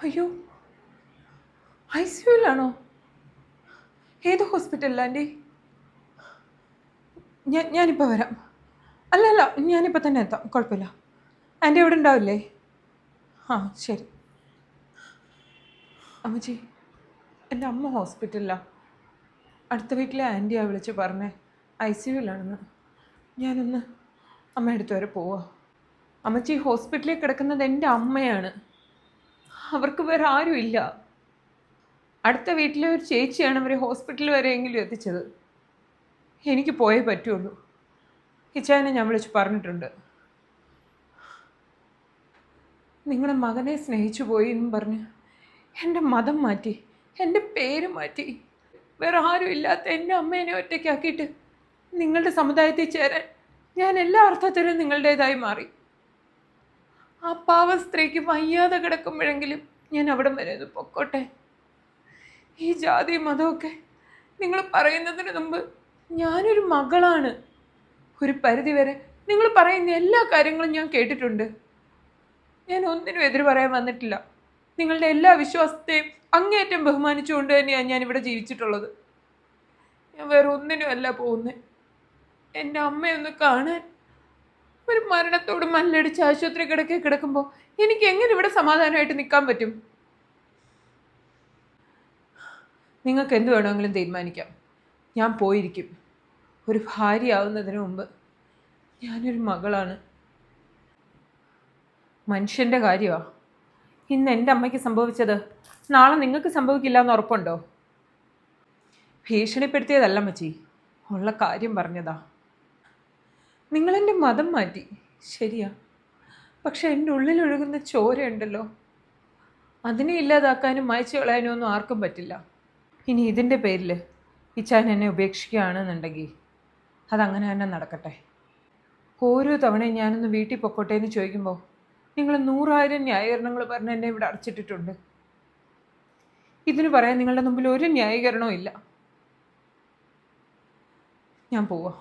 അയ്യോ, I C യുവിലാണോ? ഏത് ഹോസ്പിറ്റലിലാണ് ആൻറ്റി? ഞാനിപ്പോൾ വരാം. അല്ല ഞാനിപ്പോൾ തന്നെ എത്താം, കുഴപ്പമില്ല. ആൻറ്റി എവിടെ ഉണ്ടാവില്ലേ? ആ ശരി. അമ്മച്ചി, എൻ്റെ അമ്മ ഹോസ്പിറ്റലിലാണ്. അടുത്ത വീട്ടിലെ ആൻറ്റിയാണ് വിളിച്ച് പറഞ്ഞേ ഐ സി യുവിലാണെന്ന്. ഞാനൊന്ന് അമ്മയുടെ അടുത്ത് വരെ പോവാ. അമ്മച്ചി, ഹോസ്പിറ്റലിൽ കിടക്കുന്നത് എൻ്റെ അമ്മയാണ്. അവർക്ക് വേറെ ആരും ഇല്ല. അടുത്ത വീട്ടിലെ ഒരു ചേച്ചിയാണ് അവരെ ഹോസ്പിറ്റൽ വരെയെങ്കിലും എത്തിച്ചത്. എനിക്ക് പോയേ പറ്റുള്ളൂ. ഇച്ചായനെ ഞാൻ വിളിച്ച് പറഞ്ഞിട്ടുണ്ട്. നിങ്ങളുടെ മകനെ സ്നേഹിച്ചു പോയി എന്നും പറഞ്ഞ് എൻ്റെ മതം മാറ്റി, എൻ്റെ പേര് മാറ്റി, വേറെ ആരും ഇല്ലാത്ത എൻ്റെ അമ്മേനെ ഒറ്റയ്ക്കാക്കിയിട്ട് നിങ്ങളുടെ സമുദായത്തിൽ ചേരാൻ ഞാൻ എല്ലാ അർത്ഥത്തിലും നിങ്ങളുടേതായി മാറി. ആ പാവ സ്ത്രീക്ക് വയ്യാതെ കിടക്കുമ്പോഴെങ്കിലും ഞാൻ അവിടം വരെ ഒന്ന് പൊക്കോട്ടെ. ഈ ജാതി മതമൊക്കെ നിങ്ങൾ പറയുന്നതിന് മുമ്പ് ഞാനൊരു മകളാണ്. ഒരു പരിധിവരെ നിങ്ങൾ പറയുന്ന എല്ലാ കാര്യങ്ങളും ഞാൻ കേട്ടിട്ടുണ്ട്. ഞാൻ ഒന്നിനും എതിര് പറയാൻ വന്നിട്ടില്ല. നിങ്ങളുടെ എല്ലാ വിശ്വാസത്തെയും അങ്ങേയറ്റം ബഹുമാനിച്ചുകൊണ്ട് തന്നെയാണ് ഞാനിവിടെ ജീവിച്ചിട്ടുള്ളത്. ഞാൻ വേറെ ഒന്നിനും അല്ല പോകുന്നത്. എൻ്റെ അമ്മയൊന്ന് കാണാൻ. ഒരു മരണത്തോട് മല്ലടിച്ച് ആശുപത്രി കിടക്കുമ്പോൾ എനിക്ക് എങ്ങനെ ഇവിടെ സമാധാനമായിട്ട് നിൽക്കാൻ പറ്റും? നിങ്ങൾക്ക് എന്ത് വേണമെങ്കിലും തീരുമാനിക്കാം. ഞാൻ പോയിരിക്കും. ഒരു ഭാര്യയാവുന്നതിന് മുമ്പ് ഞാനൊരു മകളാണ്. മനുഷ്യൻ്റെ കാര്യമാണ്. ഇന്ന് എൻ്റെ അമ്മയ്ക്ക് സംഭവിച്ചത് നാളെ നിങ്ങൾക്ക് സംഭവിക്കില്ല എന്ന് ഉറപ്പുണ്ടോ? ഭീഷണിപ്പെടുത്തിയതല്ല മച്ചി, ഉള്ള കാര്യം പറഞ്ഞതാ. നിങ്ങളെൻ്റെ മതം മാറ്റി, ശരിയാ. പക്ഷെ എൻ്റെ ഉള്ളിലൊഴുകുന്ന ചോരയുണ്ടല്ലോ, അതിനെ ഇല്ലാതാക്കാനും മായ്ച്ചു കളയാനും ഒന്നും ആർക്കും പറ്റില്ല. ഇനി ഇതിൻ്റെ പേരിൽ ഇച്ചാൻ എന്നെ ഉപേക്ഷിക്കുകയാണെന്നുണ്ടെങ്കിൽ അതങ്ങനെ തന്നെ നടക്കട്ടെ. ഓരോ തവണയും ഞാനൊന്ന് വീട്ടിൽ പൊക്കോട്ടെ എന്ന് ചോദിക്കുമ്പോൾ നിങ്ങൾ 100,000 ന്യായീകരണങ്ങൾ പറഞ്ഞ് എന്നെ ഇവിടെ അടച്ചിട്ടിട്ടുണ്ട്. ഇതിന് പറയാൻ നിങ്ങളുടെ മുമ്പിൽ ഒരു ന്യായീകരണവും ഇല്ല. ഞാൻ പോവാം.